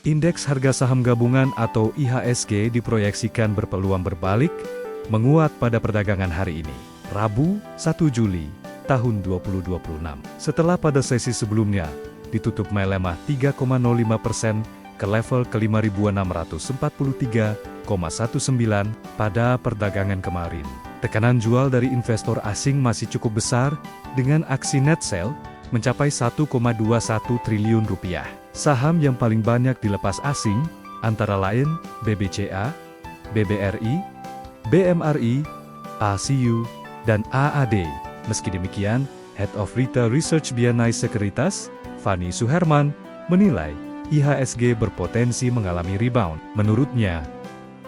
Indeks harga saham gabungan atau IHSG diproyeksikan berpeluang berbalik, menguat pada perdagangan hari ini, Rabu, 1 Juli, tahun 2026. Setelah pada sesi sebelumnya, ditutup melemah 3,05% ke level ke-5.643,19 pada perdagangan kemarin. Tekanan jual dari investor asing masih cukup besar, dengan aksi net sell mencapai 1,21 triliun rupiah. Saham yang paling banyak dilepas asing, antara lain BBCA, BBRI, BMRI, ACU, dan AAD. Meski demikian, Head of Retail Research BNI Sekuritas, Fani Suherman, menilai IHSG berpotensi mengalami rebound. Menurutnya,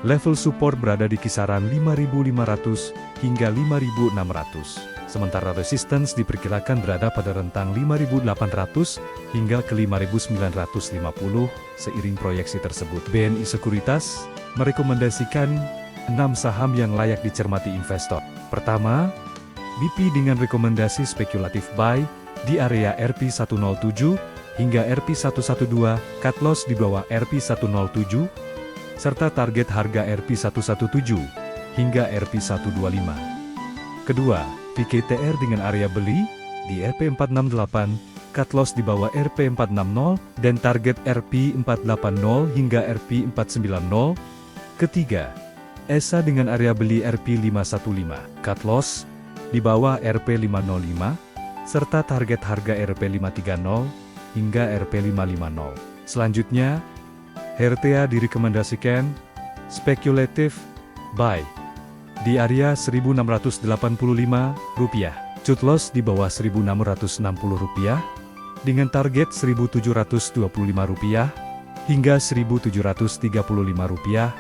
level support berada di kisaran 5.500 hingga 5.600. Sementara resistance diperkirakan berada pada rentang 5.800 hingga ke 5.950. Seiring proyeksi tersebut, BNI Sekuritas merekomendasikan 6 saham yang layak dicermati investor. Pertama, BP dengan rekomendasi spekulatif buy di area Rp107 hingga Rp112, cut loss di bawah Rp107, serta target harga Rp117 hingga Rp125. Kedua, VKTR dengan area beli di Rp468, cut loss di bawah Rp460, dan target Rp480 hingga Rp490. Ketiga, ESA dengan area beli Rp515, cut loss di bawah Rp505, serta target harga Rp530 hingga Rp550. Selanjutnya, Hertea direkomendasikan spekulatif buy di area Rp1.685, cut loss di bawah Rp1.660, dengan target Rp1.725 hingga Rp1.735.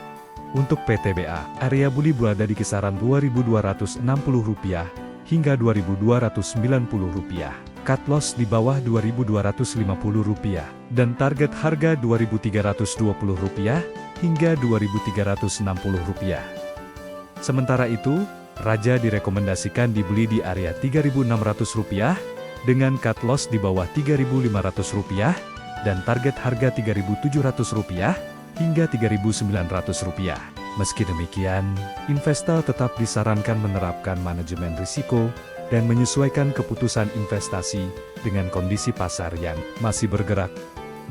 Untuk PTBA, area beli berada di kisaran Rp2.260 hingga Rp2.290, cut loss di bawah Rp2.250, dan target harga Rp2.320 hingga Rp2.360. Sementara itu, Raja direkomendasikan dibeli di area Rp3.600 dengan cut loss di bawah Rp3.500 dan target harga Rp3.700 hingga Rp3.900. Meski demikian, investor tetap disarankan menerapkan manajemen risiko dan menyesuaikan keputusan investasi dengan kondisi pasar yang masih bergerak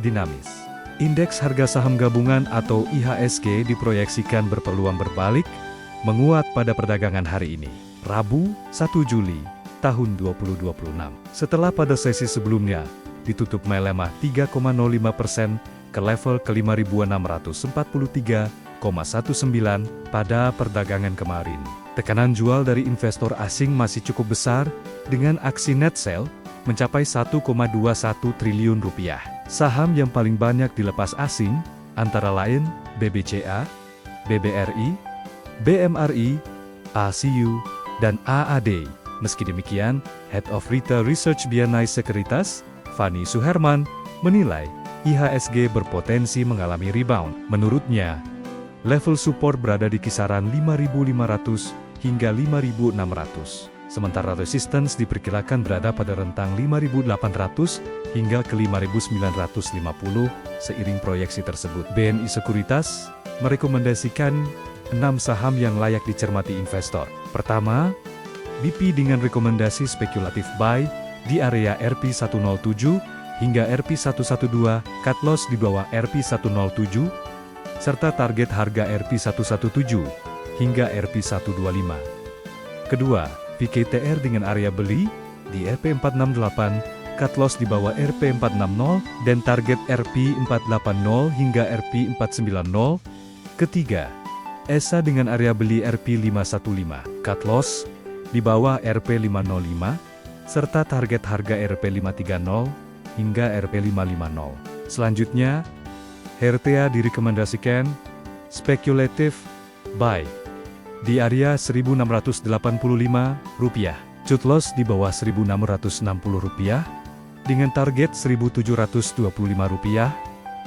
dinamis. Indeks harga saham gabungan atau IHSG diproyeksikan berpeluang berbalik, menguat pada perdagangan hari ini, Rabu, 1 Juli, tahun 2026. Setelah pada sesi sebelumnya, ditutup melemah 3,05% ke level ke-5.643,19 pada perdagangan kemarin. Tekanan jual dari investor asing masih cukup besar, dengan aksi net sell mencapai 1,21 triliun rupiah. Saham yang paling banyak dilepas asing, antara lain BBCA, BBRI, BMRI, ACU, dan AAD. Meski demikian, Head of Retail Research BNI Sekuritas, Fani Suherman, menilai IHSG berpotensi mengalami rebound. Menurutnya, level support berada di kisaran 5.500 hingga 5.600. Sementara resistance diperkirakan berada pada rentang 5.800 hingga ke 5.950. Seiring proyeksi tersebut, BNI Sekuritas merekomendasikan 6 saham yang layak dicermati investor. Pertama, BP dengan rekomendasi spekulatif buy di area Rp107 hingga Rp112, cut loss di bawah Rp107, serta target harga Rp117 hingga Rp125. Kedua, VKTR dengan area beli di Rp468, cut loss di bawah Rp460, dan target Rp480 hingga Rp490. Ketiga, ESA dengan area beli Rp515, cut loss di bawah Rp505, serta target harga Rp530 hingga Rp550. Selanjutnya, Hertea direkomendasikan spekulatif buy di area Rp1.685, cut loss di bawah Rp1.660, dengan target Rp1.725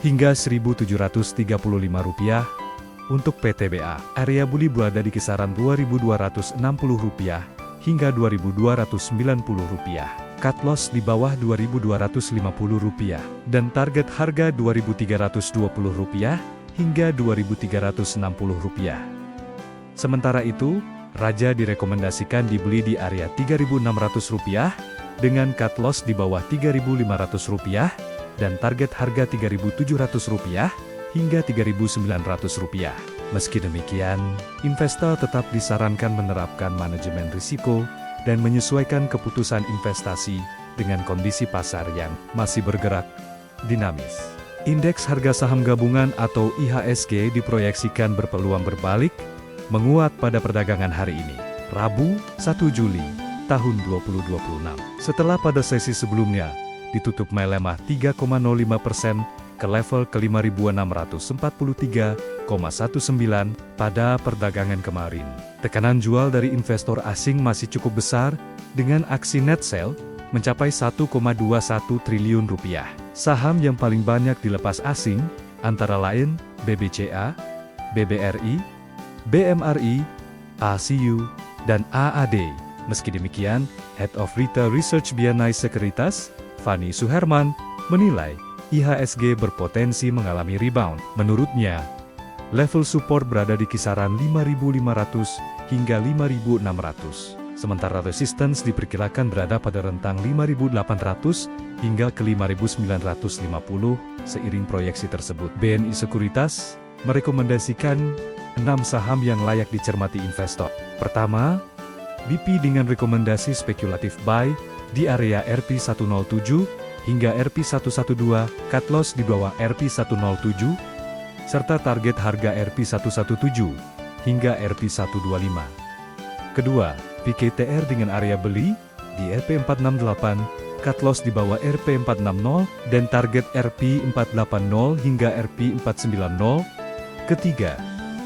hingga Rp1.735. Untuk PTBA, area beli berada di kisaran Rp2.260 hingga Rp2.290. cut loss di bawah Rp2.250, dan target harga Rp2.320 hingga Rp2.360. Sementara itu, Raja direkomendasikan dibeli di area Rp3.600 dengan cut loss di bawah Rp3.500 dan target harga Rp3.700 hingga Rp3.900. Meski demikian, investor tetap disarankan menerapkan manajemen risiko dan menyesuaikan keputusan investasi dengan kondisi pasar yang masih bergerak dinamis. Indeks harga saham gabungan atau IHSG diproyeksikan berpeluang berbalik, menguat pada perdagangan hari ini, Rabu, 1 Juli, tahun 2026. Setelah pada sesi sebelumnya, ditutup melemah 3,05% ke level ke-5.643,19 pada perdagangan kemarin. Tekanan jual dari investor asing masih cukup besar, dengan aksi net sell mencapai Rp1,21 triliun. Saham yang paling banyak dilepas asing, antara lain BBCA, BBRI, BMRI, ACU, dan AAD. Meski demikian, Head of Retail Research BNI Sekuritas, Fani Suherman, menilai IHSG berpotensi mengalami rebound. Menurutnya, level support berada di kisaran 5.500 hingga 5.600. Sementara resistance diperkirakan berada pada rentang 5.800 hingga ke 5.950. Seiring proyeksi tersebut, BNI Sekuritas merekomendasikan 6 saham yang layak dicermati investor. Pertama, BP dengan rekomendasi spekulatif buy di area Rp107 hingga Rp112, cut loss di bawah Rp107, serta target harga Rp117 hingga Rp125. Kedua, PKTR dengan area beli di Rp468, cut loss di bawah Rp460, dan target Rp480 hingga Rp490. Ketiga,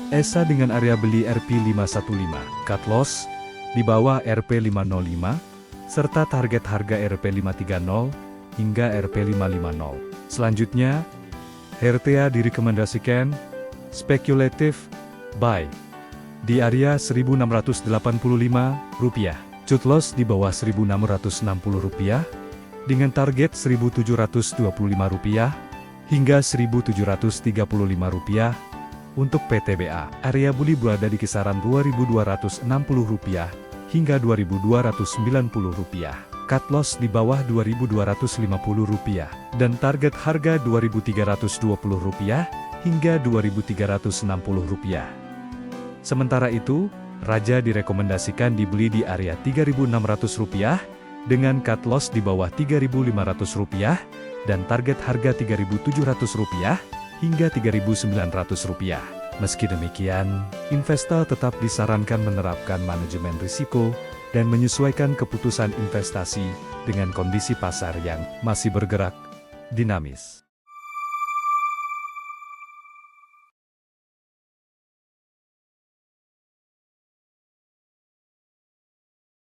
ESA dengan area beli Rp515, cut loss di bawah Rp505, serta target harga Rp530 hingga Rp550. Selanjutnya, Hertea direkomendasikan speculative buy di area Rp1.685, cut loss di bawah Rp1.660 dengan target Rp1.725 hingga Rp1.735. Untuk PTBA, area beli berada di kisaran Rp2.260 hingga Rp2.290. Cut loss di bawah Rp2.250 dan target harga Rp2.320 hingga Rp2.360. Sementara itu, Raja direkomendasikan dibeli di area Rp3.600 dengan cut loss di bawah Rp3.500 dan target harga Rp3.700 hingga Rp3.900. Meski demikian, investor tetap disarankan menerapkan manajemen risiko dan menyesuaikan keputusan investasi dengan kondisi pasar yang masih bergerak dinamis.